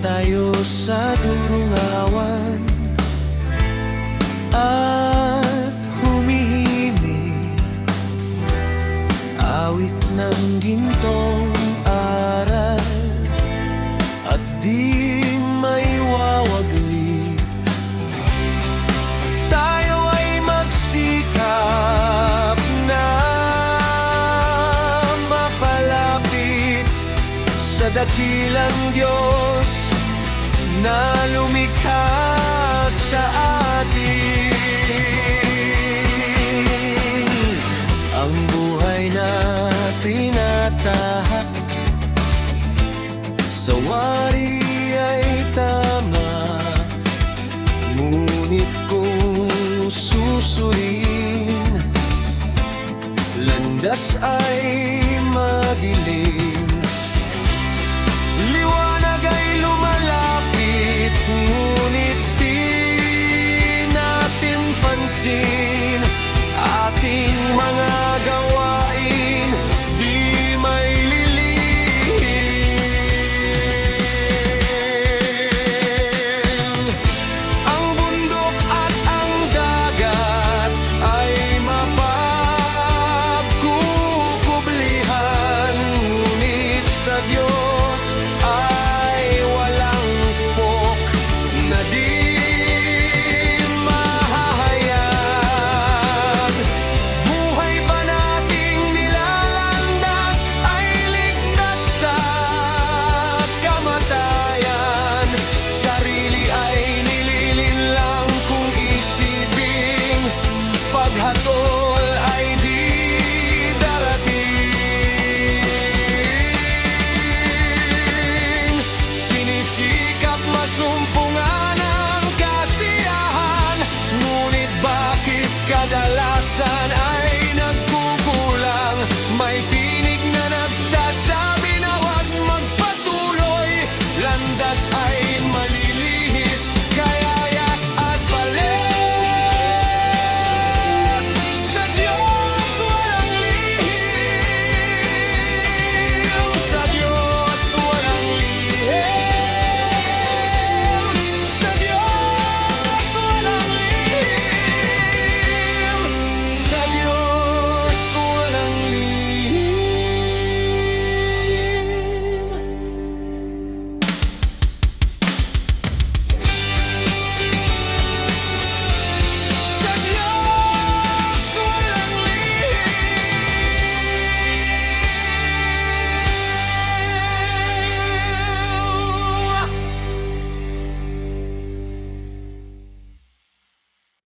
tayo sa durong awan at humihimig, awit ng gintong aral at di may wawaglit. Tayo ay magsikap na mapalapit sa dakilang Diyos na lumikha sa atin. Ang buhay na tinatahak sa wari ay tama, ngunit kung susuriin, landas ay madilim. Liwanag ay lumalapit, ngunit di natin pansin